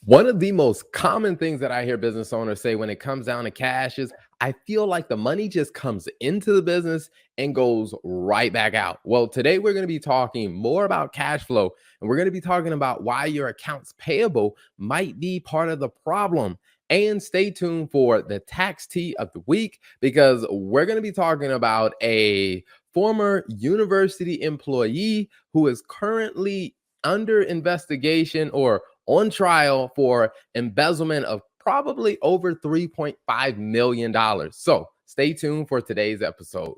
One of the most common things that I hear business owners say when it comes down to cash is I feel like the money just comes into the business and goes right back out. Well, today we're going to be talking more about cash flow, and we're going to be talking about why your accounts payable might be part of the problem. And stay tuned for the tax tea of the week because we're going to be talking about a former university employee who is currently under investigation or on trial for embezzlement of probably over $3.5 million. So stay tuned for today's episode.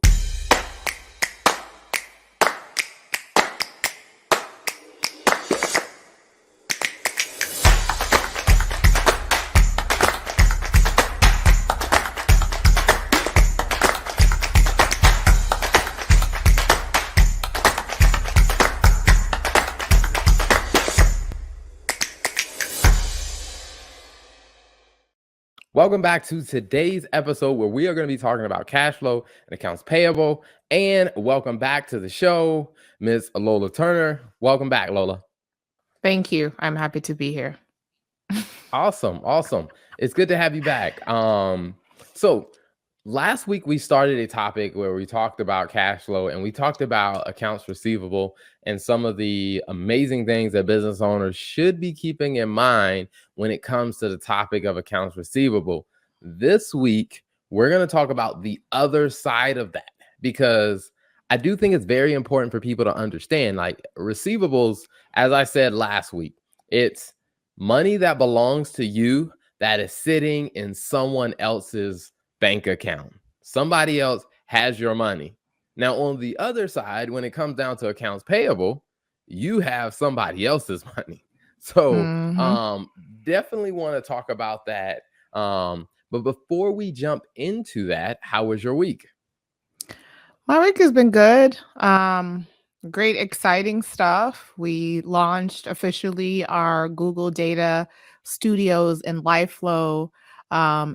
Welcome back to today's episode where we are going to be talking about cash flow and accounts payable. And welcome back to the show, Ms. Lola Turner. Welcome back, Lola. Thank you. I'm happy to be here. Awesome. It's good to have you back. So last week we started a topic where we talked about cash flow and we talked about accounts receivable and some of the amazing things that business owners should be keeping in mind when it comes to the topic of accounts receivable. This week, we're going to talk about the other side of that because I do think it's very important for people to understand, like receivables, as I said last week, it's money that belongs to you that is sitting in someone else's bank account. Somebody else has your money. Now, on the other side, when it comes down to accounts payable, you have somebody else's money. So definitely want to talk about that. But before we jump into that, how was your week? My week has been good. Great, exciting stuff. We launched officially our Google Data Studios and LiveFlow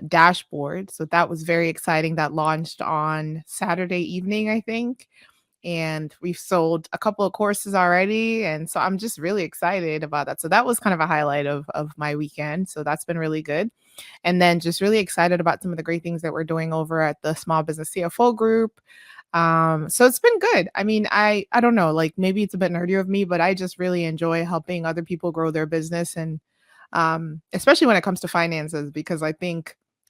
dashboard. So that was very exciting. That launched on Saturday evening, I think. And we've sold a couple of courses already. And so I'm just really excited about that. So that was kind of a highlight of my weekend. So that's been really good. And then just really excited about some of the great things that we're doing over at the Small Business CFO group. So it's been good. I mean, I don't know, like maybe it's a bit nerdy of me, but I just really enjoy helping other people grow their business and especially when it comes to finances, because I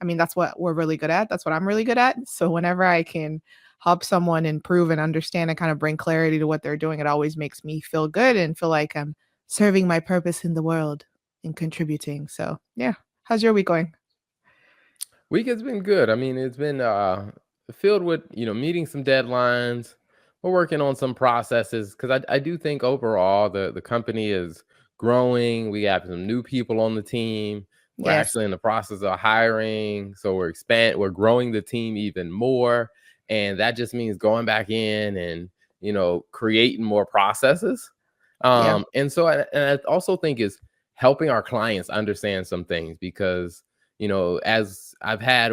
mean, that's what we're really good at. That's what I'm really good at. So whenever I can help someone improve and understand and kind of bring clarity to what they're doing, it always makes me feel good and feel like I'm serving my purpose in the world and contributing. So yeah. How's your week going? Week has been good. I mean, it's been filled with, meeting some deadlines. We're working on some processes because I do think overall the company is growing. We have some new people on the team. We're Yes. actually in the process of hiring. So we're growing the team even more. And that just means going back in and, creating more processes. Yeah. And so I also think is helping our clients understand some things because as I've had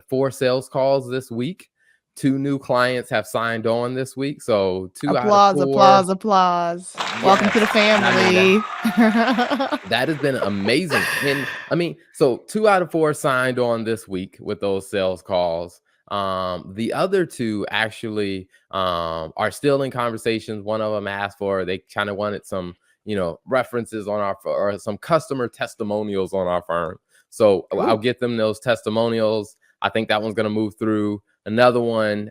4 sales calls this week, 2 new clients have signed on this week. So 2 out of Applause, 4. applause, applause. Welcome to the Yes. I mean, family. that has been amazing. And I mean, so 2 out of 4 signed on this week with those sales calls. The other 2 actually are still in conversations. One of them asked they kind of wanted some, references on or some customer testimonials on our firm. So I'll get them those testimonials. I think that one's going to move through. Another one,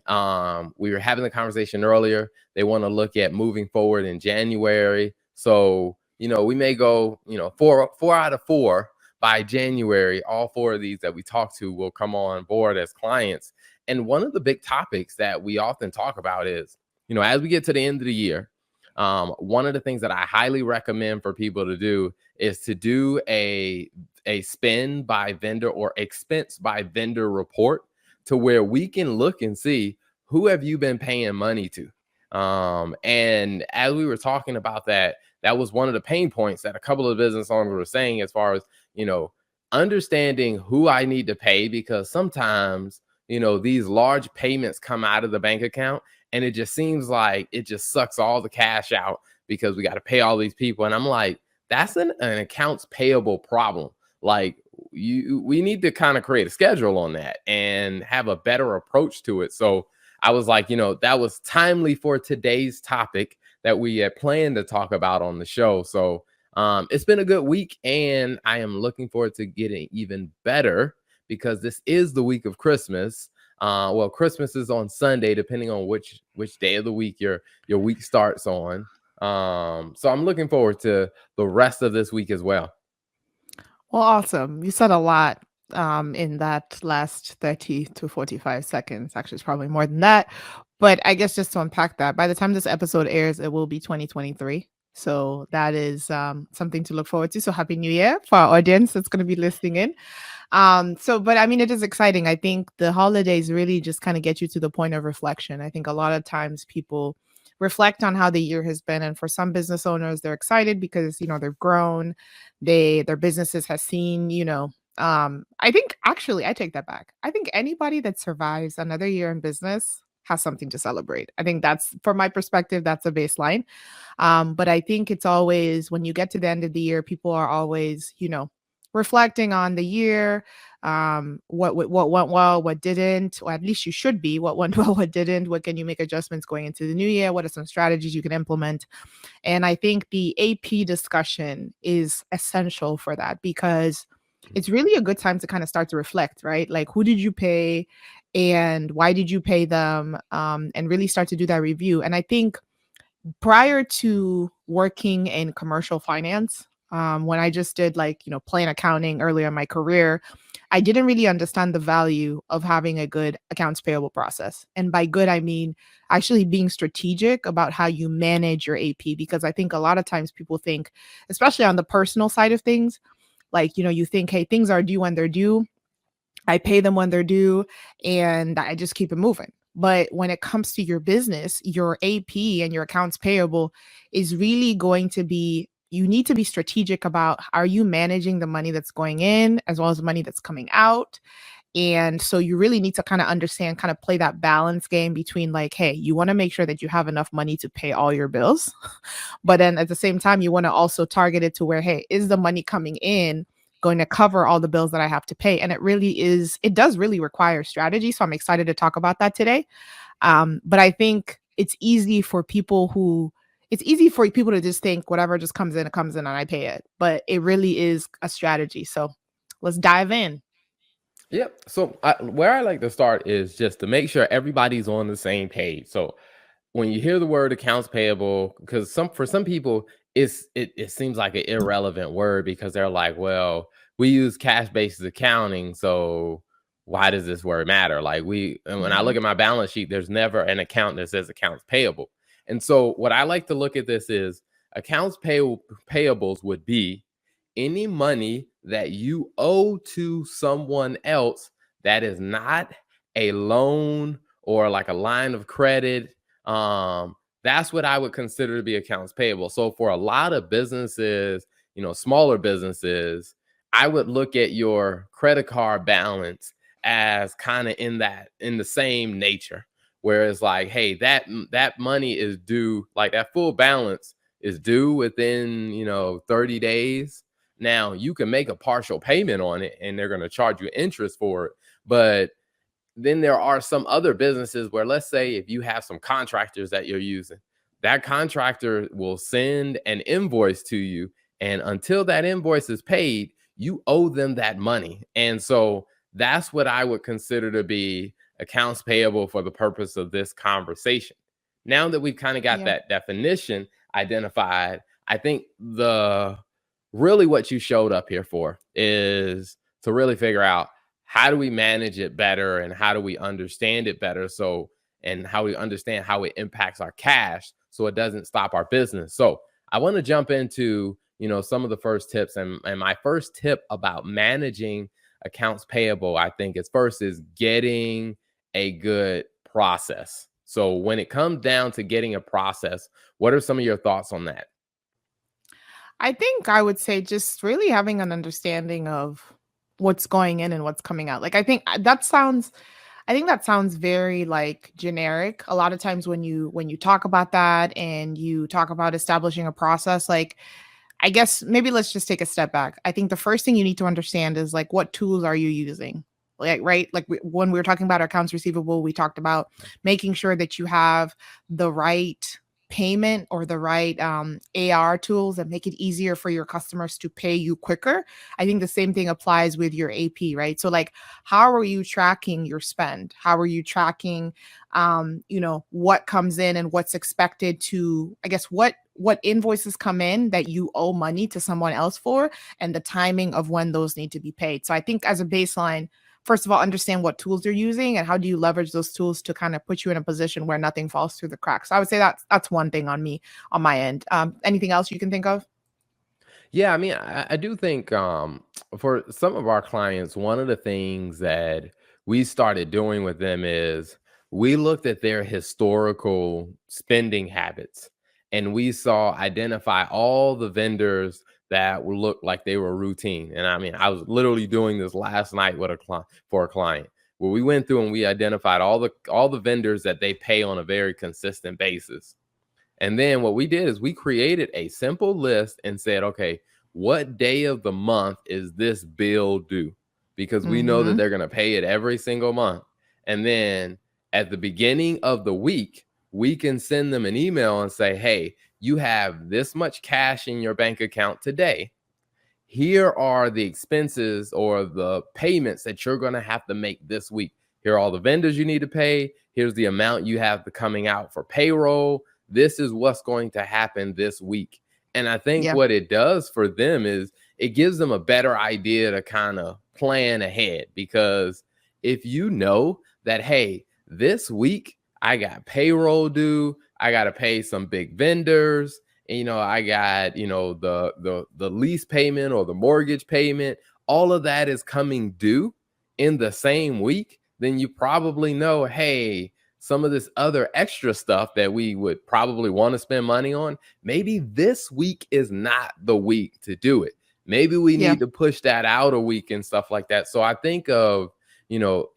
we were having the conversation earlier. They want to look at moving forward in January. So, we may go, 4 out of 4 by January. All 4 of these that we talk to will come on board as clients. And one of the big topics that we often talk about is, as we get to the end of the year, one of the things that I highly recommend for people to do is to do a spend by vendor or expense by vendor report to where we can look and see who have you been paying money to. And as we were talking about that was one of the pain points that a couple of business owners were saying as far as, understanding who I need to pay, because sometimes, these large payments come out of the bank account and it just seems like it just sucks all the cash out because we got to pay all these people. And I'm like, that's an accounts payable problem. Like we need to kind of create a schedule on that and have a better approach to it. So I was like, that was timely for today's topic that we had planned to talk about on the show. So it's been a good week, and I am looking forward to getting even better because this is the week of Christmas. Well, Christmas is on Sunday, depending on which day of the week your week starts on. So I'm looking forward to the rest of this week as well. Well, awesome. You said a lot in that last 30 to 45 seconds. Actually, it's probably more than that. But I guess just to unpack that, by the time this episode airs, it will be 2023. So that is something to look forward to. So happy New Year for our audience that's going to be listening in. But I mean, it is exciting. I think the holidays really just kind of get you to the point of reflection. I think a lot of times people reflect on how the year has been. And for some business owners, they're excited because, they've grown, their businesses has seen, I think actually I take that back. I think anybody that survives another year in business has something to celebrate. I think that's from my perspective, that's a baseline. But I think it's always when you get to the end of the year, people are always, reflecting on the year, what went well, what didn't, or at least you should be, what went well, what didn't, what can you make adjustments going into the new year, what are some strategies you can implement. And I think the AP discussion is essential for that because it's really a good time to kind of start to reflect, right? Like, who did you pay and why did you pay them? And really start to do that review. And I think prior to working in commercial finance, when I just did like, plain accounting earlier in my career, I didn't really understand the value of having a good accounts payable process. And by good, I mean actually being strategic about how you manage your AP, because I think a lot of times people think, especially on the personal side of things, like, you think, hey, things are due when they're due. I pay them when they're due and I just keep it moving. But when it comes to your business, your AP and your accounts payable is really going to be, you need to be strategic about, are you managing the money that's going in as well as the money that's coming out? And so you really need to kind of understand, kind of play that balance game between like, hey, you want to make sure that you have enough money to pay all your bills. But then at the same time, you want to also target it to where, hey, is the money coming in going to cover all the bills that I have to pay? And it does really require strategy. So I'm excited to talk about that today. But I think it's easy for people to just think whatever just comes in, it comes in and I pay it. But it really is a strategy. So let's dive in. Yep. So where I like to start is just to make sure everybody's on the same page. So when you hear the word accounts payable, because for some people it seems like an irrelevant word because they're like, well, we use cash basis accounting, so why does this word matter? Like and when I look Mhm. at my balance sheet, there's never an account that says accounts payable. And so what I like to look at this is payables would be any money that you owe to someone else that is not a loan or like a line of credit. That's what I would consider to be accounts payable. So for a lot of businesses, smaller businesses, I would look at your credit card balance as kind of in the same nature. Whereas like, hey, that money is due, like that full balance is due within 30 days. Now you can make a partial payment on it and they're going to charge you interest for it. But then there are some other businesses where, let's say, if you have some contractors that you're using, that contractor will send an invoice to you. And until that invoice is paid, you owe them that money. And so that's what I would consider to be accounts payable for the purpose of this conversation. Now that we've kind of got Yeah. that definition identified, I think the really what you showed up here for is to really figure out how do we manage it better and how do we understand it better, so and how we understand how it impacts our cash so it doesn't stop our business. So I want to jump into some of the first tips, and my first tip about managing accounts payable, I think, is getting a good process. So when it comes down to getting a process, what are some of your thoughts on that? I think I would say just really having an understanding of what's going in and what's coming out. Like I think that sounds very like generic. A lot of times when you talk about that and you talk about establishing a process, like I guess maybe let's just take a step back. I think the first thing you need to understand is like what tools are you using? Like, right? Like when we were talking about accounts receivable, we talked about making sure that you have the right payment or the right AR tools that make it easier for your customers to pay you quicker. I think the same thing applies with your AP, right? So like how are you tracking your spend? How are you tracking what comes in and what's expected to, I guess, what invoices come in that you owe money to someone else for, and the timing of when those need to be paid. So I think as a baseline, first of all, understand what tools you're using and how do you leverage those tools to kind of put you in a position where nothing falls through the cracks. So I would say that's one thing on my end. Anything else you can think of? Yeah, I mean, I do think for some of our clients, one of the things that we started doing with them is we looked at their historical spending habits and we saw identify all the vendors that would look like they were routine. And I mean, I was literally doing this last night with a client for a client where we went through and we identified all the vendors that they pay on a very consistent basis. And then what we did is we created a simple list and said, okay, what day of the month is this bill due? Because we know that Mhm. they're going to pay it every single month. And then at the beginning of the week, we can send them an email and say, hey, you have this much cash in your bank account today. Here are the expenses or the payments that you're going to have to make this week. Here are all the vendors you need to pay. Here's the amount you have coming out for payroll. This is what's going to happen this week. And I think Yeah. what it does for them is it gives them a better idea to kind of plan ahead. Because if you know that, hey, this week I got payroll due, I got to pay some big vendors, and, I got, the lease payment or the mortgage payment, all of that is coming due in the same week, then you probably know, hey, some of this other extra stuff that we would probably want to spend money on, maybe this week is not the week to do it. Maybe we Yeah. need to push that out a week and stuff like that. So I think of,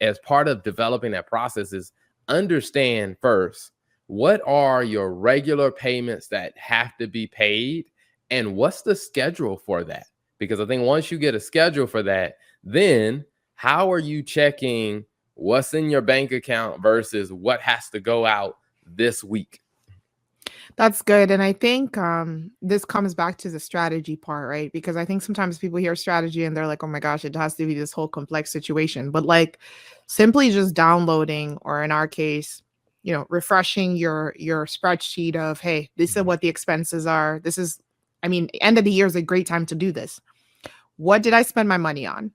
as part of developing that process is understand first, what are your regular payments that have to be paid and what's the schedule for that? Because I think once you get a schedule for that, then how are you checking what's in your bank account versus what has to go out this week? That's good, and I think, this comes back to the strategy part, right? Because I think sometimes people hear strategy and they're like, "Oh my gosh, it has to be this whole complex situation," but, like, simply just downloading or in our case, refreshing your spreadsheet of, "Hey, this is Mhm. what the expenses are. This is." I mean, end of the year is a great time to do this. What did I spend my money on?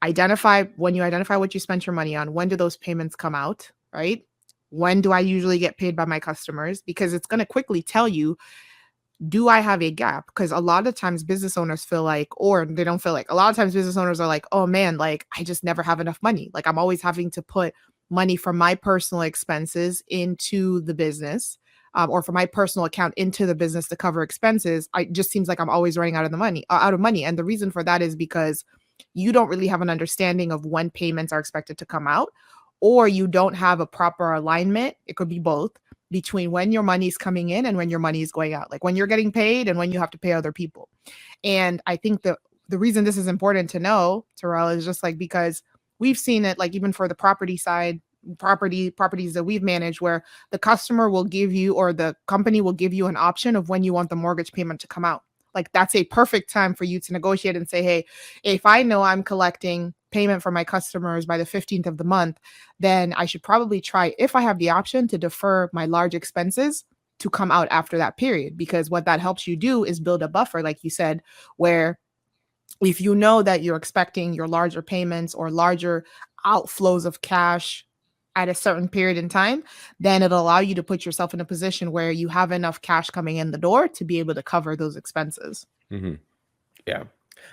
Identify what you spent your money on, when do those payments come out, right? When do I usually get paid by my customers? Because it's going to quickly tell you, do I have a gap? Because a lot of times business owners feel like, or they don't feel like, a lot of times business owners are like, oh man, like I just never have enough money. Like I'm always having to put money from my personal expenses into the business. Or for my personal account into the business to cover expenses. I just seems like I'm always running out of the money, out of money. And the reason for that is because you don't really have an understanding of when payments are expected to come out, or you don't have a proper alignment. It could be both between when your money is coming in and when your money is going out, like when you're getting paid and when you have to pay other people. And I think the reason this is important to know, Terrell, is just like because we've seen it, like even for the property side, properties that we've managed, where the customer will give you or the company will give you an option of when you want the mortgage payment to come out. Like that's a perfect time for you to negotiate and say, hey, if I know I'm collecting payment from my customers by the 15th of the month, then I should probably try, if I have the option, to defer my large expenses to come out after that period. Because what that helps you do is build a buffer, like you said, where if you know that you're expecting your larger payments or larger outflows of cash at a certain period in time, then it'll allow you to put yourself in a position where you have enough cash coming in the door to be able to cover those expenses. Mhm. Yeah.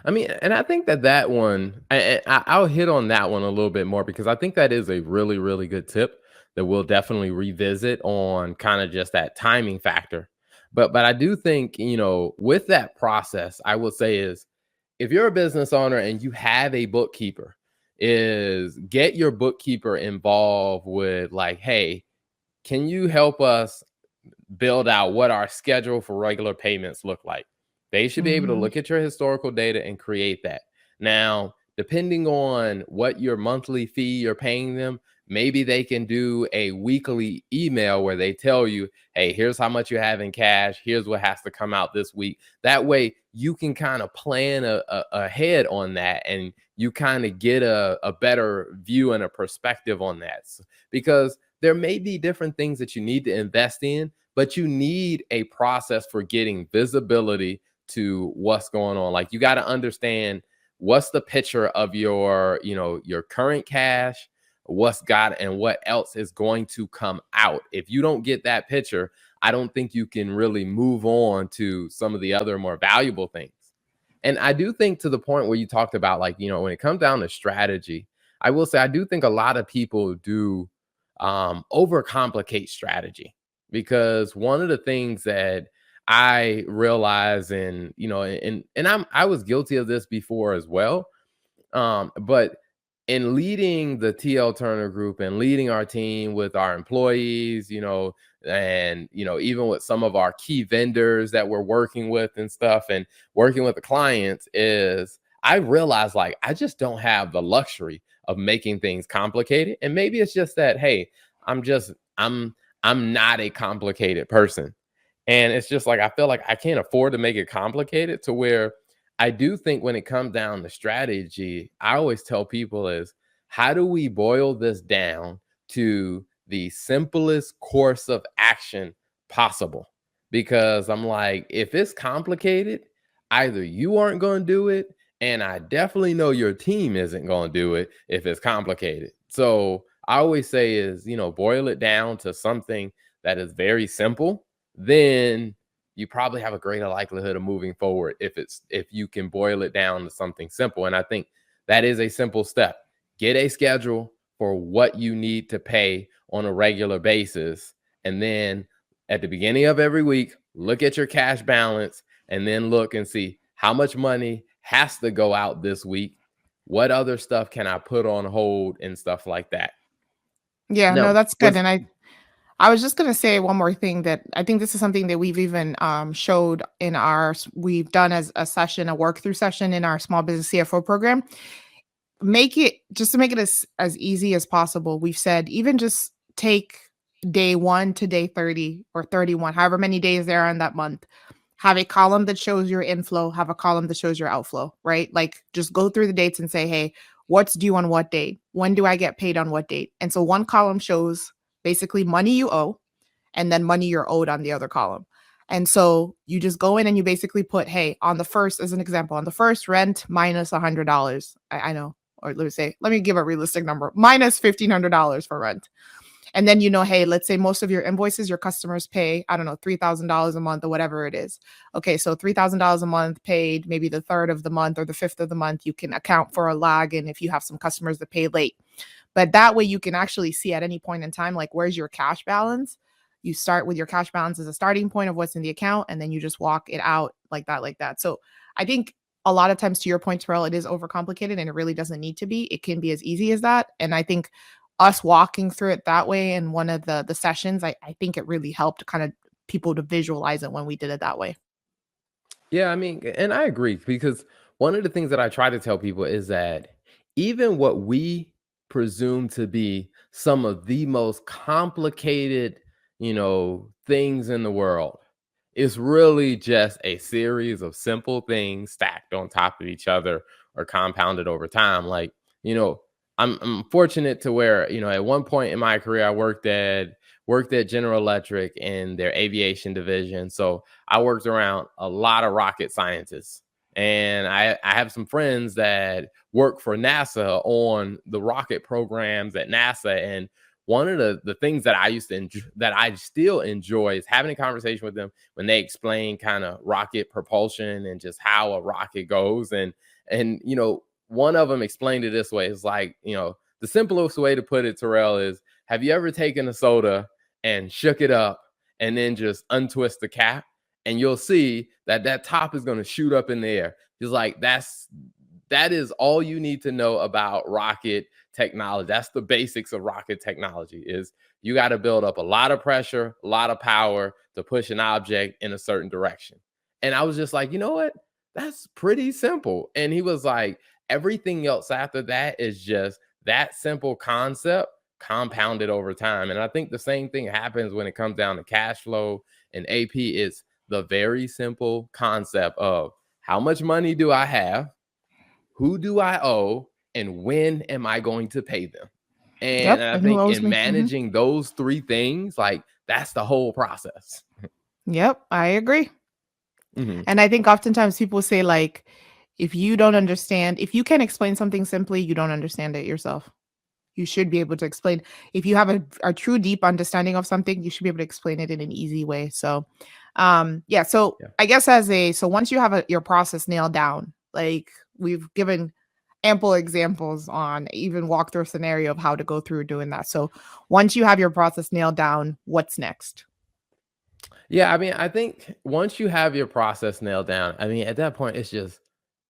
I mean, and I think that one, I'll hit on that one a little bit more because I think that is a really, really good tip that we'll definitely revisit on kind of just that timing factor. But I do think, with that process, I will say is if you're a business owner and you have a bookkeeper, is get your bookkeeper involved with like, hey, can you help us build out what our schedule for regular payments look like? They should be able to Mhm. look at your historical data and create that. Now, depending on what your monthly fee you're paying them, maybe they can do a weekly email where they tell you, hey, here's how much you have in cash. Here's what has to come out this week. That way you can kind of plan ahead on that, and you kind of get a better view and a perspective on that. Because there may be different things that you need to invest in, but you need a process for getting visibility to what's going on. Like, you got to understand what's the picture of your, your current cash, what's got, and what else is going to come out. If you don't get that picture, I don't think you can really move on to some of the other more valuable things. And I do think, to the point where you talked about, like, when it comes down to strategy, I will say I do think a lot of people do overcomplicate strategy. Because one of the things that I realize, and I was guilty of this before as well, but in leading the TL Turner Group and leading our team with our employees, and even with some of our key vendors that we're working with and stuff, and working with the clients, is I realized, like, I just don't have the luxury of making things complicated. And maybe it's just that, hey, I'm just I'm not a complicated person. And it's just like, I feel like I can't afford to make it complicated, to where I do think when it comes down to strategy, I always tell people is, how do we boil this down to the simplest course of action possible? Because I'm like, if it's complicated, either you aren't going to do it, and I definitely know your team isn't going to do it if it's complicated. So I always say is, boil it down to something that is very simple. Then you probably have a greater likelihood of moving forward if you can boil it down to something simple. And I think that is a simple step. Get a schedule for what you need to pay on a regular basis, and then at the beginning of every week, look at your cash balance, and then look and see how much money has to go out this week. What other stuff can I put on hold and stuff like that? Yeah, no, Now, that's good, with and I was just gonna say one more thing, that I think this is something that we've even showed in we've done as a session, a work through session in our small business CFO program. Make it just to make it as easy as possible. We've said, even just take day 1 to day 30 or 31, however many days there are in that month. Have a column that shows your inflow, have a column that shows your outflow, right? Like, just go through the dates and say, hey, what's due on what date? When do I get paid on what date? And so one column shows basically money you owe, and then money you're owed on the other column. And so you just go in and you basically put, hey, on the first, as an example, on the first, rent minus $100. I know, or let me give a realistic number, minus $1,500 for rent. And then, hey, let's say most of your invoices, your customers pay, I don't know, $3,000 a month or whatever it is. Okay, so $3,000 a month paid, maybe the third of the month or the fifth of the month. You can account for a lag, and if you have some customers that pay late. But that way you can actually see at any point in time, like, where's your cash balance? You start with your cash balance as a starting point of what's in the account, and then you just walk it out like that, like that. So I think a lot of times, to your point, Terrell, it is overcomplicated, and it really doesn't need to be. It can be as easy as that. And I think us walking through it that way in one of the sessions, I think it really helped kind of people to visualize it when we did it that way. Yeah, I mean, and I agree, because one of the things that I try to tell people is that even what we presume to be some of the most complicated, things in the world, is really just a series of simple things stacked on top of each other or compounded over time. Like, you know, I'm fortunate to where, at one point in my career, I worked at General Electric in their aviation division. So I worked around a lot of rocket scientists. And I have some friends that work for NASA on the rocket programs at NASA. And one of the things that I used to enjoy, that I still enjoy, is having a conversation with them when they explain kind of rocket propulsion and just how a rocket goes. And one of them explained it this way. It's like, the simplest way to put it, Terrell, is, have you ever taken a soda and shook it up and then just untwist the cap, and you'll see that that top is going to shoot up in the air. Just like, that is all you need to know about rocket technology. That's the basics of rocket technology. Is you got to build up a lot of pressure, a lot of power to push an object in a certain direction. And I was just like, you know what? That's pretty simple. And he was like, everything else after that is just that simple concept compounded over time. And I think the same thing happens when it comes down to cash flow and AP. It's the very simple concept of how much money do I have? Who do I owe? And when am I going to pay them? And Yep. I And who think owes in me? managing those three things, like that's the whole process. Yep. I agree. Mhm. And I think oftentimes people say, like, if you don't understand, if you can explain something simply, you don't understand it yourself. You should be able to explain. If you have a true deep understanding of something, you should be able to explain it in an easy way. So, yeah. So Yeah. I guess so once you have your process nailed down, like we've given ample examples on even walk through a scenario of how to go through doing that. So once you have your process nailed down, what's next? Yeah, I mean, I think once you have your process nailed down, I mean, at that point, it's just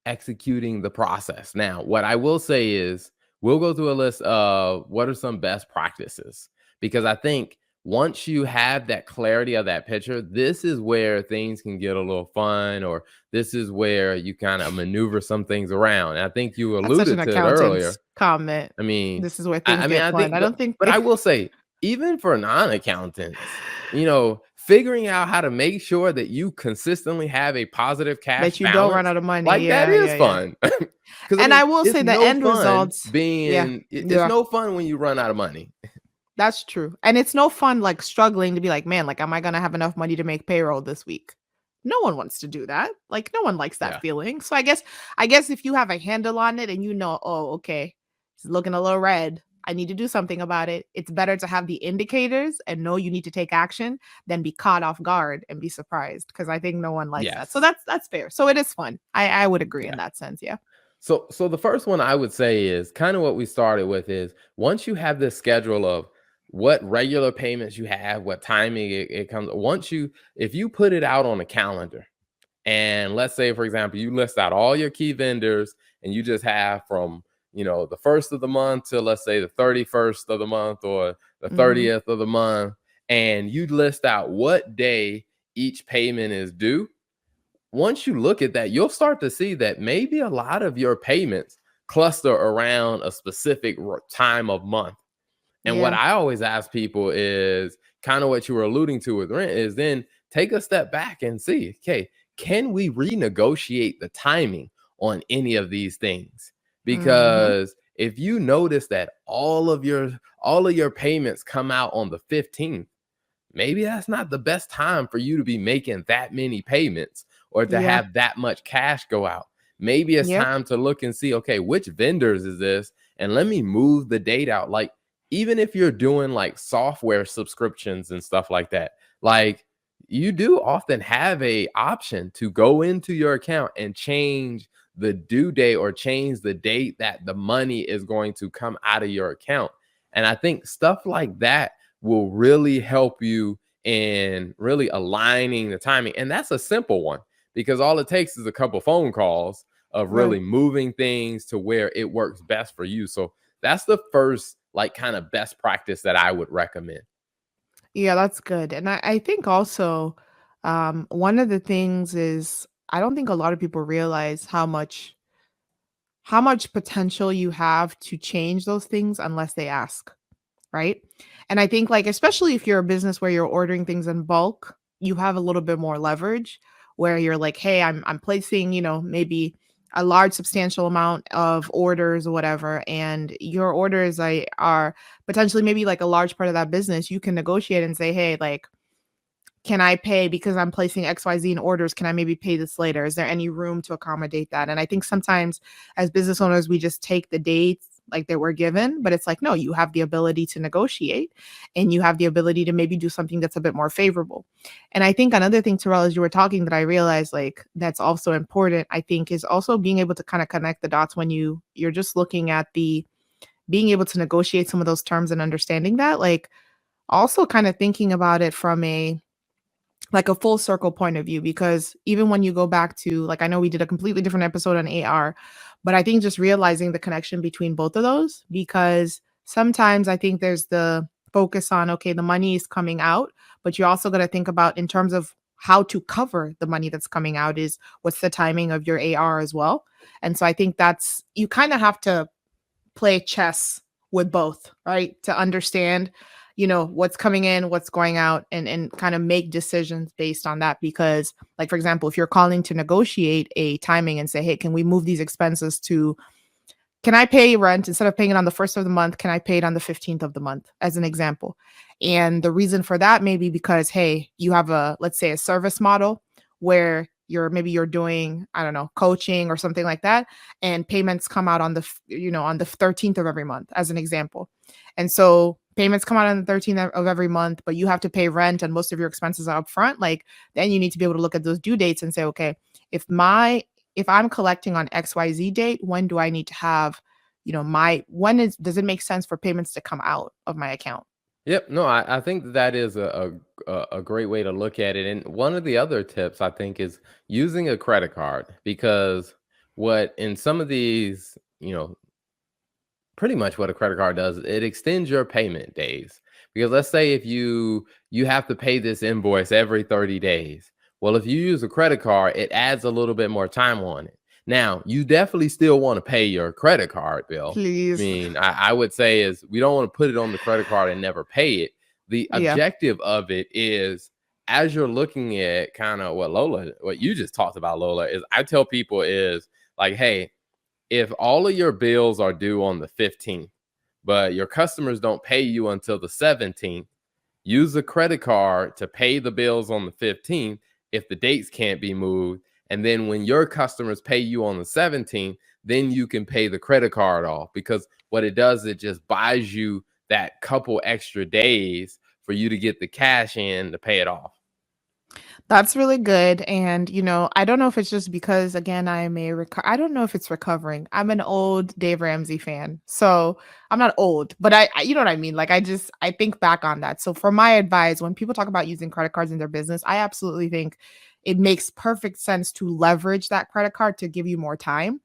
executing the process. Now, what I will say is we'll go through a list of what are some best practices because I think once you have that clarity of that picture, this is where things can get a little fun, or this is where you kind of maneuver some things around. And I think you That's such an alluded to it accountant's earlier. comment. I mean, This is where things I mean, get I fun. think, I don't think but I will say, even for non-accountants, figuring out how to make sure that you consistently have a positive cash that you don't run balance, out of money. like that Yeah, is yeah, yeah. fun. Because I And mean, I will it's say the no end fun results. Yeah. being. It's Yeah. no fun when you run out of money. That's true. And it's no fun like struggling to be like, man, like, am I gonna have enough money to make payroll this week? No one wants to do that. Like, no one likes that Yeah. feeling. So I guess if you have a handle on it and you know, oh, okay, it's looking a little red. I need to do something about it. It's better to have the indicators and know you need to take action than be caught off guard and be surprised. Because I think no one likes that. So Yes. that's fair. So it is fun. I would agree in Yeah. that sense. Yeah. So the first one I would say is kind of what we started with is once you have this schedule of what regular payments you have, what timing it comes, if you put it out on a calendar, and let's say, for example, you list out all your key vendors and you just have from, the first of the month to let's say the 31st of the month or the Hmm. 30th of the month, and you list out what day each payment is due. Once you look at that, you'll start to see that maybe a lot of your payments cluster around a specific time of month. And what Yeah. I always ask people is kind of what you were alluding to with rent is then take a step back and see, okay, can we renegotiate the timing on any of these things? Hmm. Because if you notice that all of your payments come out on the 15th, maybe that's not the best time for you to be making that many payments or to Yeah. have that much cash go out. Maybe it's Yep. time to look and see, okay, which vendors is this? And let me move the date out. Like, even if you're doing like software subscriptions and stuff like that, like you do often have a option to go into your account and change the due date or change the date that the money is going to come out of your account. And I think stuff like that will really help you in really aligning the timing. And that's a simple one because all it takes is a couple phone calls of really Right. moving things to where it works best for you. So that's the first, like, kind of best practice that I would recommend. Yeah, that's good. And I think also one of the things is I don't think a lot of people realize how much potential you have to change those things unless they ask, right? And I think like especially if you're a business where you're ordering things in bulk, you have a little bit more leverage where you're like, "Hey, I'm placing, maybe a large substantial amount of orders or whatever and your orders are potentially maybe like a large part of that business. You can negotiate and say, "Hey, like can I pay because I'm placing XYZ in orders? Can I maybe pay this later? Is there any room to accommodate that?" And I think sometimes as business owners, we just take the dates like that we're given, but it's like, no, you have the ability to negotiate and you have the ability to maybe do something that's a bit more favorable. And I think another thing, Terrell, as you were talking that I realized like that's also important, I think is also being able to kind of connect the dots when you're just looking at the being able to negotiate some of those terms and understanding that, like also kind of thinking about it from a full circle point of view because even when you go back to like I know we did a completely different episode on AR, but I think just realizing the connection between both of those because sometimes I think there's the focus on okay, the money is coming out, but you also got to think about in terms of how to cover the money that's coming out is what's the timing of your AR as well. And so I think that's you kind of have to play chess with both, right? To understand, what's coming in, what's going out, and kind of make decisions based on that. Because, like for example, if you're calling to negotiate a timing and say, hey, can we move these expenses to can I pay rent instead of paying it on the first of the month? Can I pay it on the 15th of the month, as an example? And the reason for that may be because, hey, you have let's say, a service model where maybe you're doing, I don't know, coaching or something like that, and payments come out on on the 13th of every month, as an example. And so payments come out on the 13th of every month, but you have to pay rent and most of your expenses are upfront. Like, then you need to be able to look at those due dates and say, okay, if my if I'm collecting on XYZ date, when do I need to have, does it make sense for payments to come out of my account? Yep. No, I think that is a great way to look at it. And one of the other tips I think is using a credit card, because what in some of these, pretty much what a credit card does, it extends your payment days. Because let's say if you have to pay this invoice every 30 days. Well, if you use a credit card, it adds a little bit more time on it. Now, you definitely still want to pay your credit card bill. I Please. mean, I would say is we don't want to put it on the credit card and never pay it. The Yeah. objective of it is, as you're looking at kind of what you just talked about, Lola, is I tell people is like, hey, if all of your bills are due on the 15th, but your customers don't pay you until the 17th, use a credit card to pay the bills on the 15th if the dates can't be moved. And then when your customers pay you on the 17th, then you can pay the credit card off, because what it does, it just buys you that couple extra days for you to get the cash in to pay it off. That's really good. And, I don't know if it's just because, again, I don't know if it's recovering. I'm an old Dave Ramsey fan. So I'm not old, but you know what I mean? Like, I think back on that. So for my advice, when people talk about using credit cards in their business, I absolutely think it makes perfect sense to leverage that credit card to give you more time.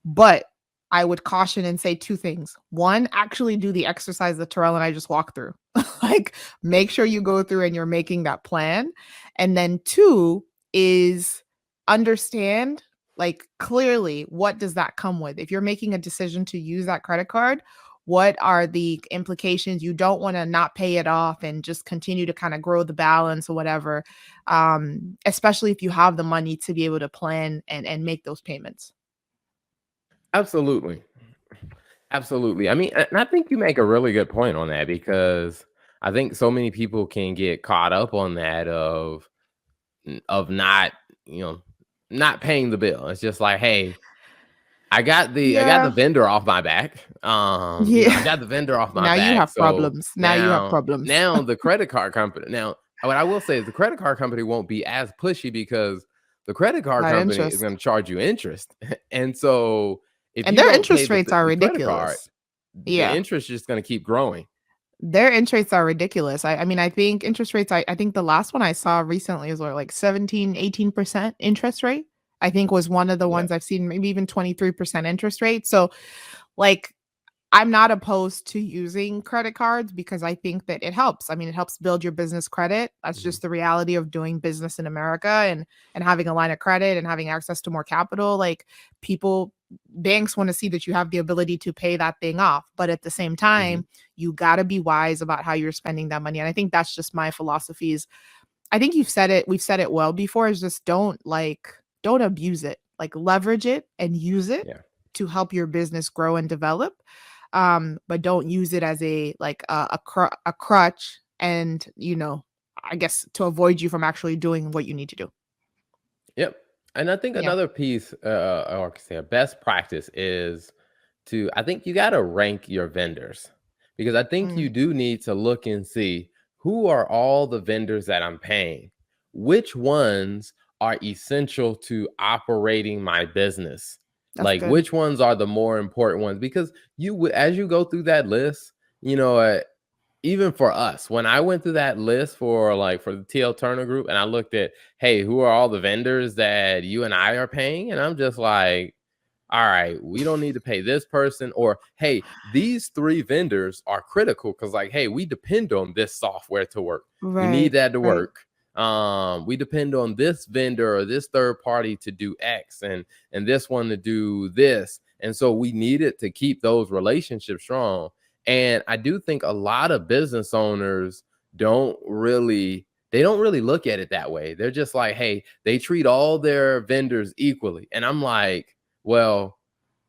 But I would caution and say two things. One, actually do the exercise that Terrell and I just walked through. Like, make sure you go through and you're making that plan. And then two is understand, like, clearly, what does that come with? If you're making a decision to use that credit card, what are the implications? You don't want to not pay it off and just continue to kind of grow the balance or whatever. Especially if you have the money to be able to plan and make those payments. Absolutely. Absolutely. I mean, and I think you make a really good point on that, because I think so many people can get caught up on that of not, you know, not paying the bill. It's just like, hey, I got the Yeah. vendor off my back. I Yeah. got the vendor off my Now you back. have So problems. Now you have now problems. now the credit card company, now what I will say is the credit card company won't be as pushy, because the credit card That company is interest. going to charge you interest. And so if And you their don't pay interest rates are the credit card, ridiculous. the Yeah. interest is just going to keep growing. Their interest rates are ridiculous. I mean, I think interest rates, I think the last one I saw recently is what, like 17, 18% interest rate. I think was one of the Yeah. ones I've seen, maybe even 23% interest rate. So, like, I'm not opposed to using credit cards because I think that it helps. I mean, it helps build your business credit. That's Mhm. just the reality of doing business in America, and having a line of credit and having access to more capital. Like, people banks want to see that you have the ability to pay that thing off, but at the same Mhm. time, you got to be wise about how you're spending that money. And I think that's just my philosophies. I think we've said it well before, is just don't abuse it. Like, leverage it and use it Yeah. to help your business grow and develop. But don't use it as a crutch, and, I guess, to avoid you from actually doing what you need to do. Yep. And I think Yeah. another piece, or I could say a best practice is I think you got to rank your vendors, because I think Mm, you do need to look and see who are all the vendors that I'm paying, which ones are essential to operating my business, that's like good. which ones are the more important ones, because as you go through that list, even for us, when I went through that list for the TL Turner Group, and I looked at, hey, who are all the vendors that you and I are paying? And I'm just like, all right, we don't need to pay this person, or hey, these three vendors are critical because, like, hey, we depend on this software to work. We need Right. that to Right. work. We depend on this vendor or this third party to do X, and this one to do this. And so we needed to keep those relationships strong. And I do think a lot of business owners don't really they don't really look at it that way. They're just like, hey, they treat all their vendors equally. And I'm like, well,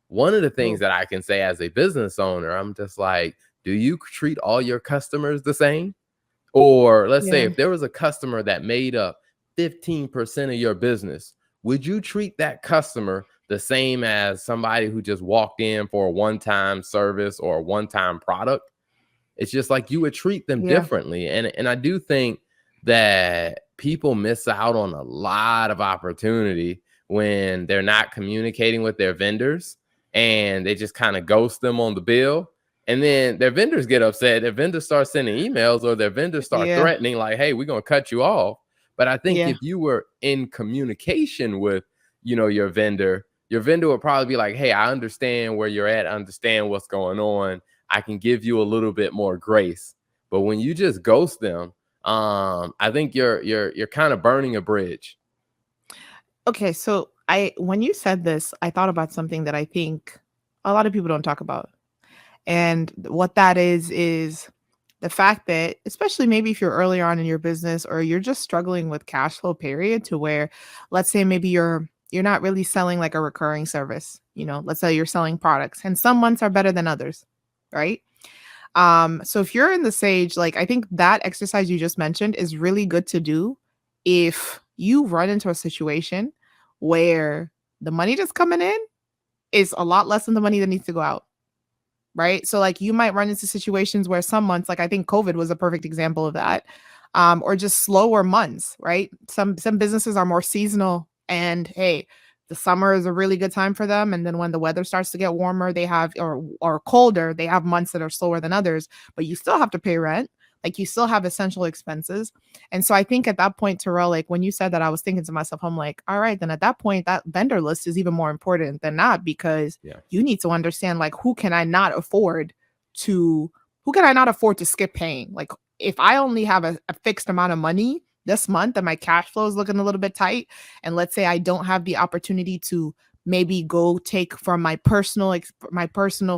one of the things Oh, that I can say as a business owner, I'm just like, do you treat all your customers the same? Or let's say yeah, if there was a customer that made up 15% of your business, would you treat that customer the same as somebody who just walked in for a one-time service or a one-time product? It's just like you would treat them yeah, differently. And I do think that people miss out on a lot of opportunity when they're not communicating with their vendors and they just kind of ghost them on the bill. And then their vendors get upset. Their vendors start sending emails or their vendors start yeah, threatening, like, hey, we're gonna cut you off. But I think yeah. if you were in communication with, your vendor would probably be like, hey, I understand where you're at, I understand what's going on, I can give you a little bit more grace. But when you just ghost them, I think you're kind of burning a bridge. Okay, so I when you said this, I thought about something that I think a lot of people don't talk about. And what that is the fact that, especially maybe if you're earlier on in your business or you're just struggling with cash flow period, to where, let's say maybe you're not really selling like a recurring service, let's say you're selling products and some months are better than others, right? So if you're in the sage, like, I think that exercise you just mentioned is really good to do if you run into a situation where the money that's coming in is a lot less than the money that needs to go out. Right? So, like, you might run into situations where some months, like, I think COVID was a perfect example of that, or just slower months, right? Some businesses are more seasonal, and hey, the summer is a really good time for them, and then when the weather starts to get warmer, they have or colder, they have months that are slower than others, but you still have to pay rent. Like, you still have essential expenses. And so I think at that point, Terrell, like, when you said that, I was thinking to myself, I'm like, all right, then at that point, that vendor list is even more important than not, because Yeah. you need to understand, like, to who can I not afford to skip paying? Like, if I only have a fixed amount of money this month and my cash flow is looking a little bit tight, and let's say I don't have the opportunity to maybe go take from my personal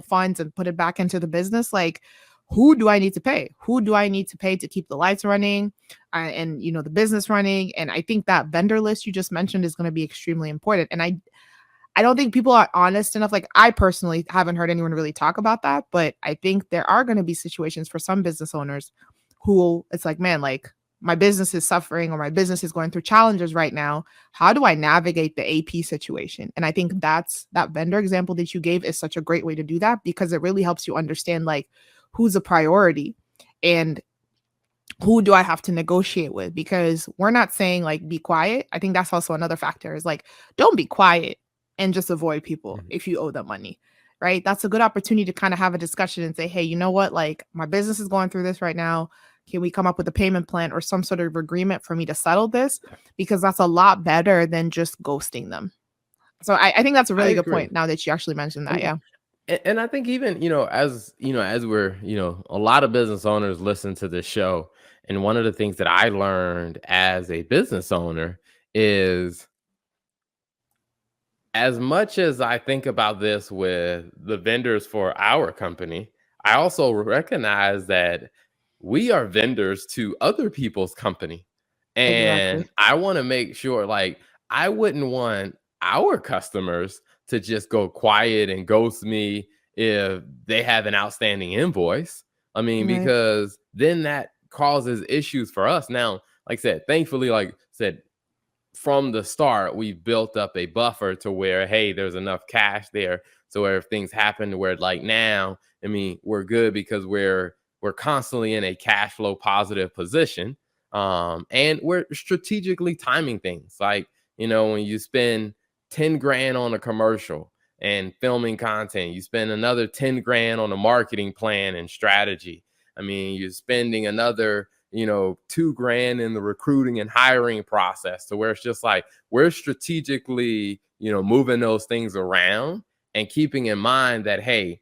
funds and put it back into the business, like, who do I need to pay? Who do I need to pay to keep the lights running, and the business running? And I think that vendor list you just mentioned is going to be extremely important. And I don't think people are honest enough. Like, I personally haven't heard anyone really talk about that, but I think there are going to be situations for some business owners who it's like, man, like, my business is suffering or my business is going through challenges right now. How do I navigate the AP situation? And I think that vendor example that you gave is such a great way to do that, because it really helps you understand, like, who's a priority and who do I have to negotiate with? Because we're not saying, like, be quiet. I think that's also another factor, is like, don't be quiet and just avoid people Mhm. if you owe them money, right? That's a good opportunity to kind of have a discussion and say, hey, you know what? Like, my business is going through this right now. Can we come up with a payment plan or some sort of agreement for me to settle this? Yeah. Because that's a lot better than just ghosting them. So I think that's a I really good agree. point now that you actually mentioned that. And Yeah. and I think even, as we're, a lot of business owners listen to this show. And one of the things that I learned as a business owner is, as much as I think about this with the vendors for our company, I also recognize that we are vendors to other people's company. Exactly. And I want to make sure, like, I wouldn't want our customers to just go quiet and ghost me if they have an outstanding invoice. I mean, Right. because then that causes issues for us. Now, like I said, thankfully, like I said, from the start, we've built up a buffer to where, hey, there's enough cash there. So where if things happen, where, like, now, I mean, we're good because we're constantly in a cash flow positive position. And we're strategically timing things. Like, when you spend 10 grand on a commercial and filming content, you spend another 10 grand on a marketing plan and strategy. I mean, you're spending another 2 grand in the recruiting and hiring process, to where it's just like we're strategically moving those things around and keeping in mind that, hey,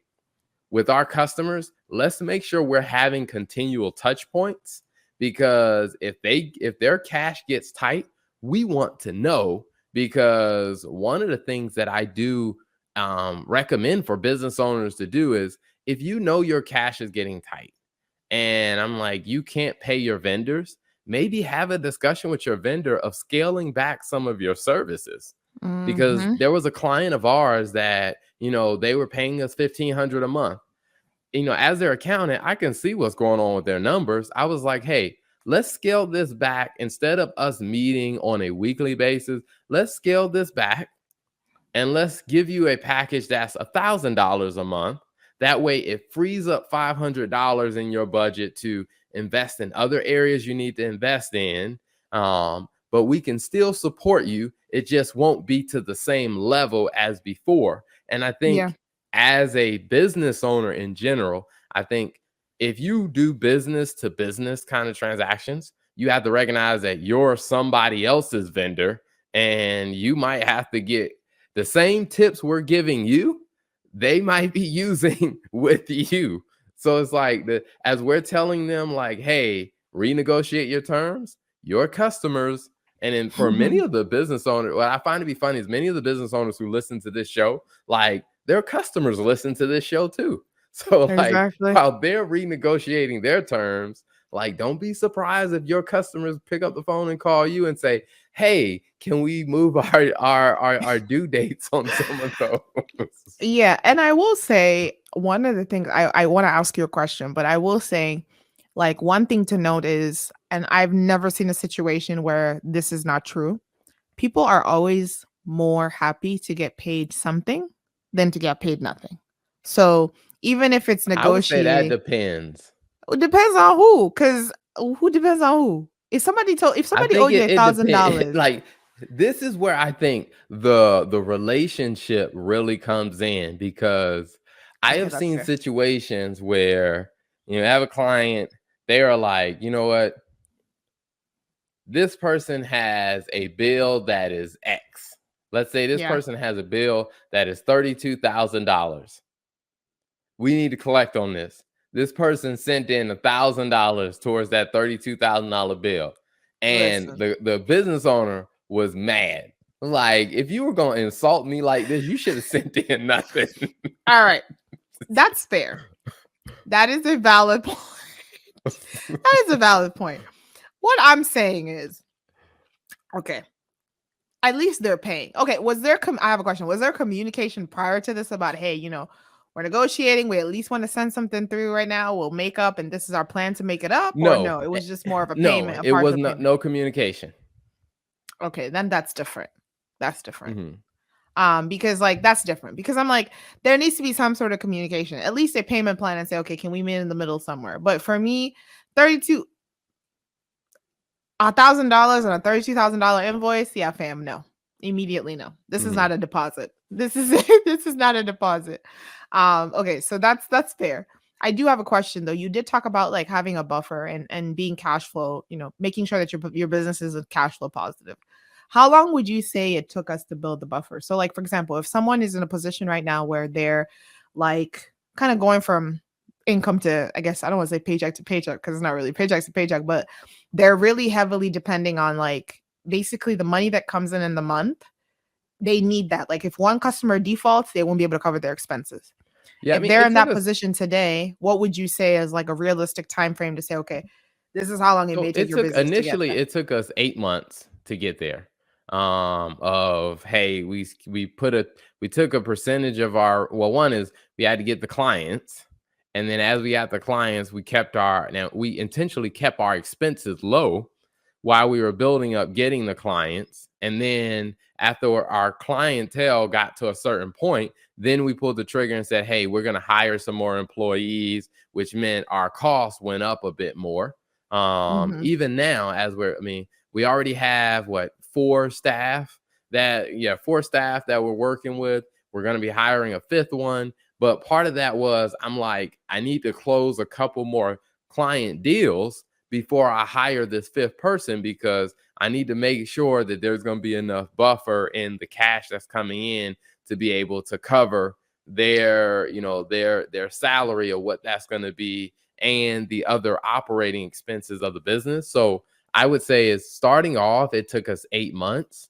with our customers, let's make sure we're having continual touch points, because if their cash gets tight, we want to know, because one of the things that I do recommend for business owners to do is, if you know your cash is getting tight and I'm like, you can't pay your vendors, maybe have a discussion with your vendor of scaling back some of your services. Because Mhm. there was a client of ours that, they were paying us 1,500 a month. As their accountant, I can see what's going on with their numbers. I was like, hey, let's scale this back. Instead of us meeting on a weekly basis, let's scale this back and let's give you a package that's $1,000 a month. That way, it frees up $500 in your budget to invest in other areas you need to invest in. But we can still support you. It just won't be to the same level as before. And I Yeah. think, as a business owner in general, I think if you do business to business kind of transactions, you have to recognize that you're somebody else's vendor, and you might have to get the same tips we're giving you, they might be using with you. So it's like, as we're telling them, like, hey, renegotiate your terms, your customers. And then for many of the business owners, what I find to be funny is many of the business owners who listen to this show, like, their customers listen to this show too. So like, Exactly. while they're renegotiating their terms, like, don't be surprised if your customers pick up the phone and call you and say, hey, can we move our due dates on some of those? Yeah, and I will say one of the things I wanna ask you a question, but I will say, like, one thing to note is, and I've never seen a situation where this is not true, people are always more happy to get paid something than to get paid nothing. So, even if it's I would say that negotiate depends. it depends on who, 'cause who depends on who? If I somebody owe think you it depends. $1,000. Like, this is where I think the relationship really comes in, because I Okay, have that's seen fair. situations where, I have a client, they are like, you know what, this person has a bill that is X. Let's say this Yeah, person has a bill that is $32,000. We need to collect on this. This person sent in $1,000 towards that $32,000 bill. And listen. the business owner was mad. Like, if you were gonna insult me like this, you should have sent in nothing. Alright, that's fair. That is a valid point. That is a valid point. What I'm saying is, okay, at least they're paying. Okay, I have a question. Was there communication prior to this about, "Hey, we're negotiating, we at least wanna send something through right now, we'll make up, and this is our plan to make it up," or No, no, it was just more of a no, payment, a it was partial no, payment? no communication. Okay, then that's different. That's different. Mhm. Because, like, that's different, because I'm like, there needs to be some sort of communication, at least a payment plan, and say, "Okay, can we meet in the middle somewhere?" But for me, 32 $1,000 on a $32,000 invoice? Yeah, fam, no. Immediately, no. This is Mhm. not a deposit. This is this is not a deposit. Okay, so that's fair. I do have a question though. You did talk about like having a buffer and being cash flow, making sure that your business is cash flow positive. How long would you say it took us to build the buffer? So like for example, if someone is in a position right now where they're like kind of going from income to, I guess I don't want to say paycheck to paycheck because it's not really paycheck to paycheck, but they're really heavily depending on, like, basically the money that comes in the month. They need that. Like, if one customer defaults, they won't be able to cover their expenses. Yeah, I If mean, they're it in took that us position today, what would you say is, like, a realistic time frame to say, "Okay, this is how long it So may take your business to get there?" it took us 8 months to get there. Of, hey, we took a percentage of our, well, one is we had to get the clients, and then as we got the clients, we intentionally kept our expenses low while we were building up getting the clients. And then after our clientele got to a certain point, then we pulled the trigger and said, hey, we're gonna hire some more employees, which meant our costs went up a bit more. Mhm. Even now, I mean, we already have what, four staff that we're working with. We're going to be hiring a fifth one. But part of that was, I'm like, I need to close a couple more client deals before I hire this fifth person, because I need to make sure that there's going to be enough buffer in the cash that's coming in to be able to cover their salary, or what that's going to be, and the other operating expenses of the business. So I would say is starting off, it took us 8 months.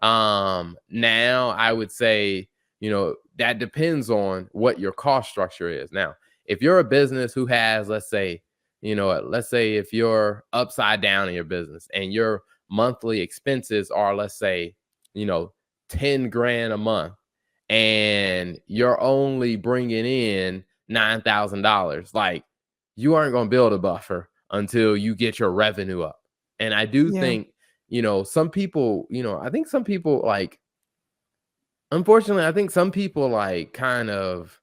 Now I would say, that depends on what your cost structure is. Now, if you're a business who has, let's say if you're upside down in your business and your monthly expenses are, let's say, you know, 10 grand a month, and you're only bringing in $9,000, like, you aren't going to build a buffer until you get your revenue up. And I do Yeah. think, some people, I think some people like, unfortunately, I think some people like kind of,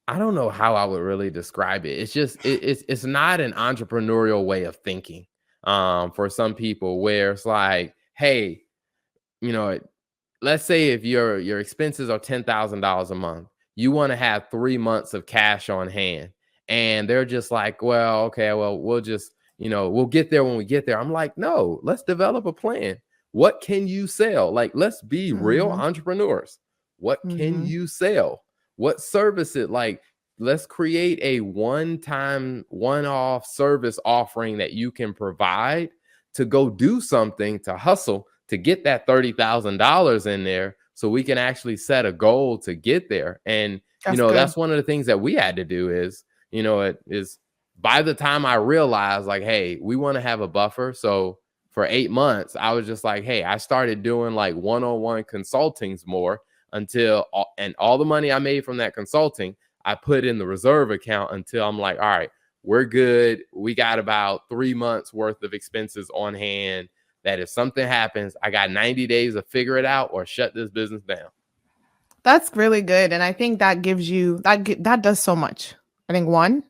I don't know how I would really describe it. It's just it's not an entrepreneurial way of thinking. For some people, where it's like, hey, you know, let's say if your expenses are $10,000 a month, you want to have 3 months of cash on hand, and they're just like, well, okay, well, we'll just, we'll get there when we get there. I'm like, no, let's develop a plan. What can you sell? Like, let's be real Mhm. entrepreneurs. What can Mhm. you sell? What service it like? Let's create a one-time, one-off service offering that you can provide to go do something, to hustle, to get that $30,000 in there, so we can actually set a goal to get there. And, That's good. that's one of the things that we had to do is, it is, by the time I realized, like, hey, we want to have a buffer. So for 8 months, I was just like, hey, I started doing like one-on-one consultings more, until and all the money I made from that consulting, I put in the reserve account until I'm like, all right, we're good. We got about 3 months worth of expenses on hand, that if something happens, I got 90 days to figure it out or shut this business down. That's really good, and I think that gives you that does so much. I think one,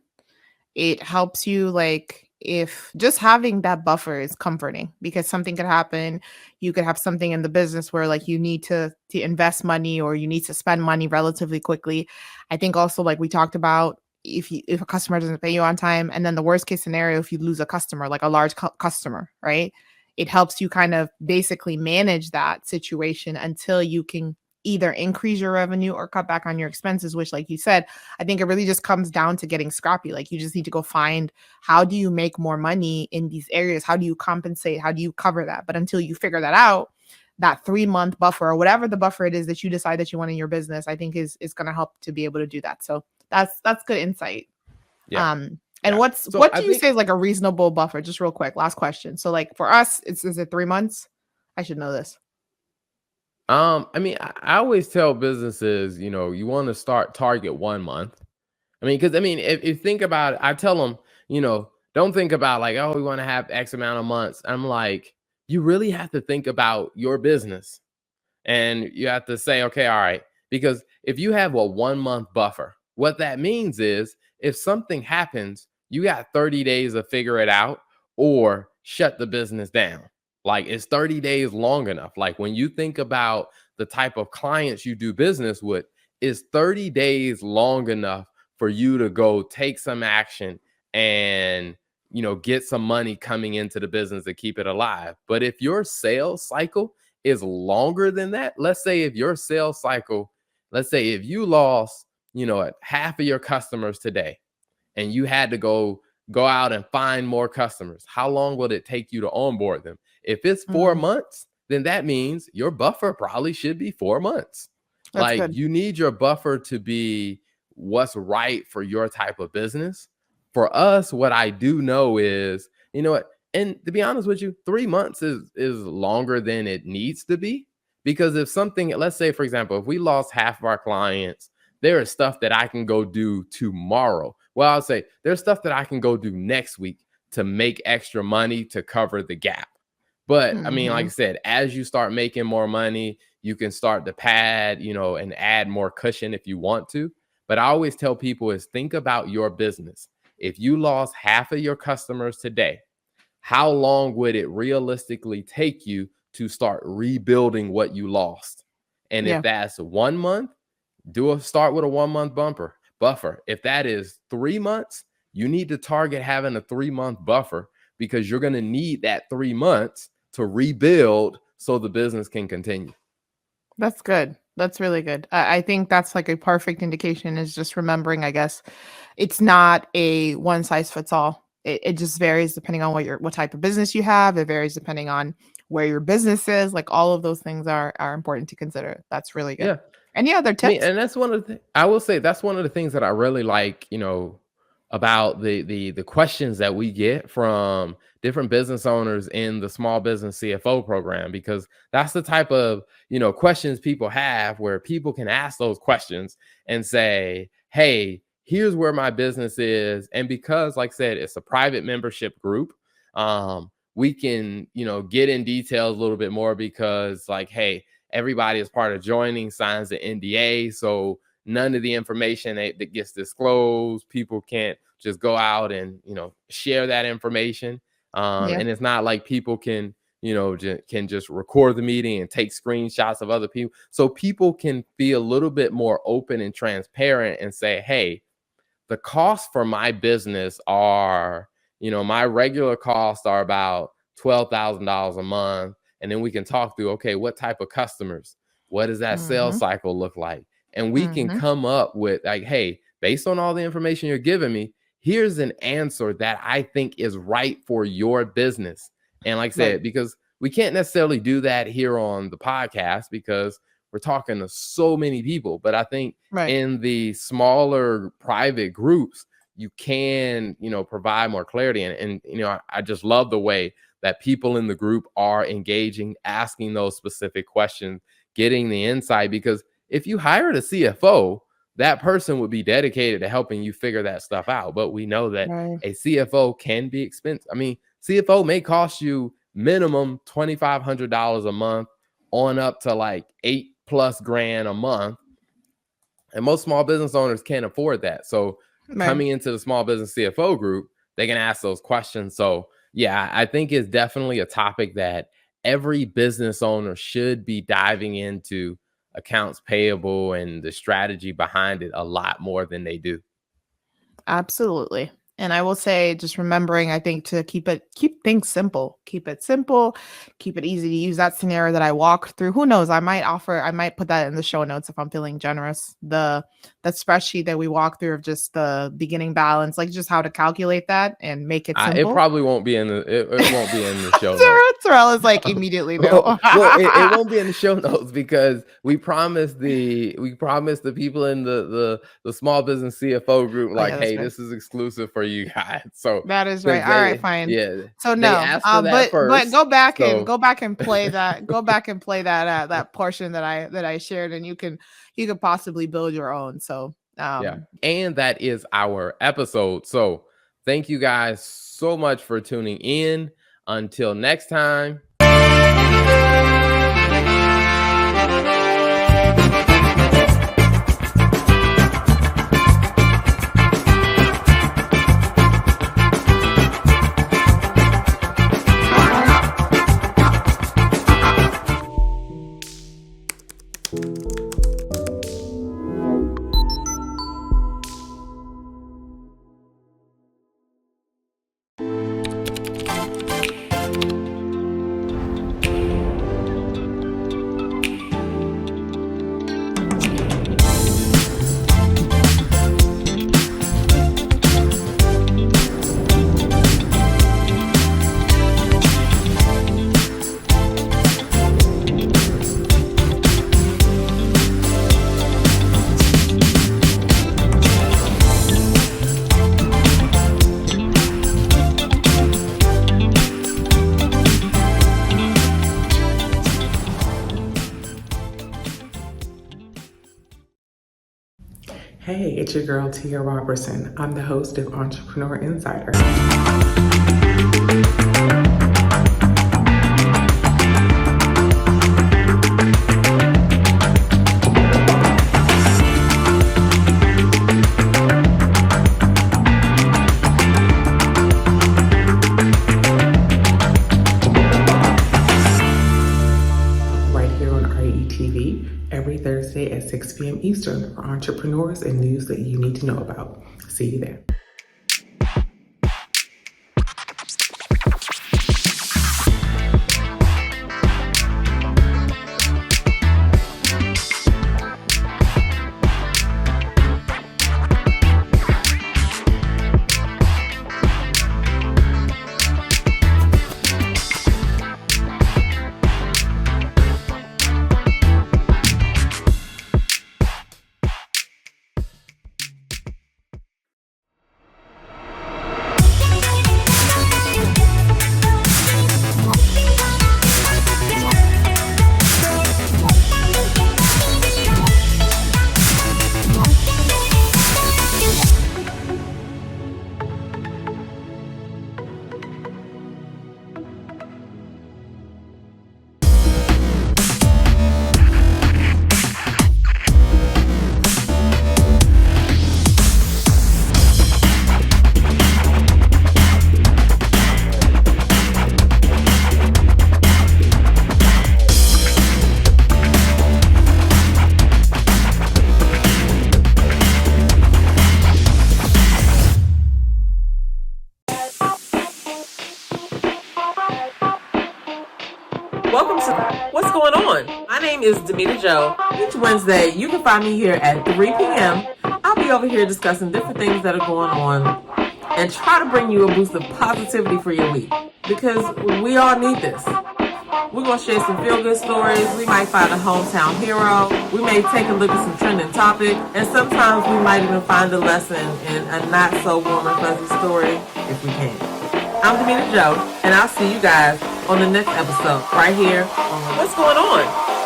it helps you, like, if just having that buffer is comforting because something could happen. You could have something in the business where, like, you need to invest money or you need to spend money relatively quickly. I think also, like we talked about, if a customer doesn't pay you on time, and then the worst case scenario, if you lose a customer, like a large customer, right? It helps you kind of basically manage that situation until you can either increase your revenue or cut back on your expenses, which, like you said, I think it really just comes down to getting scrappy. Like, you just need to go find, how do you make more money in these areas? How do you compensate? How do you cover that? But until you figure that out, that 3 month buffer or whatever the buffer it is that you decide that you want in your business, I think is going to help to be able to do that. So that's good insight. Yeah. And Yeah. So what I do you think, say is like a reasonable buffer? Just real quick, last question. So, like, for us, is it 3 months? I should know this. I mean, I always tell businesses, you want to start target 1 month. I mean, because I mean, if you think about it, I tell them, don't think about like, oh, we want to have X amount of months. I'm like, you really have to think about your business. And you have to say, okay, all right, because if you have a 1 month buffer, what that means is, if something happens, you got 30 days to figure it out or shut the business down. Like, it's 30 days long enough? Like, when you think about the type of clients you do business with, is 30 days long enough for you to go take some action and, get some money coming into the business to keep it alive? But if your sales cycle is longer than that, let's say if your sales cycle, let's say if you lost, half of your customers today, and you had to go out and find more customers, how long will it take you to onboard them? If it's four Mm, months, then that means your buffer probably should be 4 months. that's Like, good. you need your buffer to be what's right for your type of business. For us, what I do know is, what, and to be honest with you, 3 months is longer than it needs to be. Because if something, let's say, for example, if we lost half of our clients, there is stuff that I can go do tomorrow. Well, I'll say there's stuff that I can go do next week to make extra money to cover the gap. But I mean, like I Mhm. said, as you start making more money, you can start to pad, and add more cushion if you want to. But I always tell people is, think about your business. If you lost half of your customers today, how long would it realistically take you to start rebuilding what you lost? And if Yeah, that's 1 month, start with a 1 month buffer. If that is 3 months, you need to target having a 3 month buffer, because you're going to need that 3 months to rebuild so the business can continue. that's good. That's really good. I think that's like a perfect indication is just remembering, I guess, it's not a one size fits all. It just varies depending on what type of business you have. It varies depending on where your business is. Like all of those things are important to consider. That's really good. Yeah. Any other I mean, tips? and that's one of the I will say that's one of the things that I really like, about the questions that we get from different business owners in the small business CFO program, because that's the type of, questions people have where people can ask those questions and say, "Hey, here's where my business is." And because like I said, it's a private membership group, we can, get in details a little bit more because like, hey, everybody is part of joining signs the NDA. So none of the information that gets disclosed, people can't just go out and, share that information. Yeah. And it's not like people can, can just record the meeting and take screenshots of other people. So people can be a little bit more open and transparent and say, hey, the costs for my business are, my regular costs are about $12,000 a month. And then we can talk through, okay, what type of customers? What does that sales Mhm. cycle look like? And we can Mhm. come up with like, hey, based on all the information you're giving me, here's an answer that I think is right for your business. And like I Right. said, because we can't necessarily do that here on the podcast because we're talking to so many people. But I think Right. in the smaller private groups, you can, provide more clarity. And I just love the way that people in the group are engaging, asking those specific questions, getting the insight. Because if you hired a CFO, that person would be dedicated to helping you figure that stuff out. But we know that Right. a CFO can be expensive. I mean, CFO may cost you minimum $2,500 a month on up to like 8+ grand a month, and most small business owners can't afford that. So Right. coming into the small business CFO group, they can ask those questions. So yeah, I think it's definitely a topic that every business owner should be diving into accounts payable and the strategy behind it a lot more than they do. Absolutely. And I will say, just remembering, I think to keep things simple, keep it simple, keep it easy to use. That scenario that I walked through, who knows? I might put that in the show notes if I'm feeling generous. The spreadsheet that we walked through of just the beginning balance, like just how to calculate that and make it It simple. probably won't be in it won't be in the show notes. Terrell is like immediately no. Well, it won't be in the show notes because we promised the people in the small business CFO group Oh like, yeah, that's hey, right. this is exclusive for you guys. So That is right. since All right, fine. So they no, asked for that but first. So go back and play that. Go back and play that that portion that I shared, and you could possibly build your own. So yeah, and that is our episode. So thank you guys so much for tuning in. Until next time. Hey, it's your girl Tia Robertson. I'm the host of Entrepreneur Insider. Right here on RETV every Thursday at 6 p.m. Eastern for entrepreneurs and news that you need to know about. See you there. name is Demita Joe. Each Wednesday, you can find me here at 3 p.m. I'll be over here discussing different things that are going on and try to bring you a boost of positivity for your week, because we all need this. We're going to share some feel-good stories. We might find a hometown hero. We may take a look at some trending topic. And sometimes we might even find a lesson in a not-so-warm and fuzzy story if we can. I'm Demita Joe, and I'll see you guys on the next episode right here on What's Going On?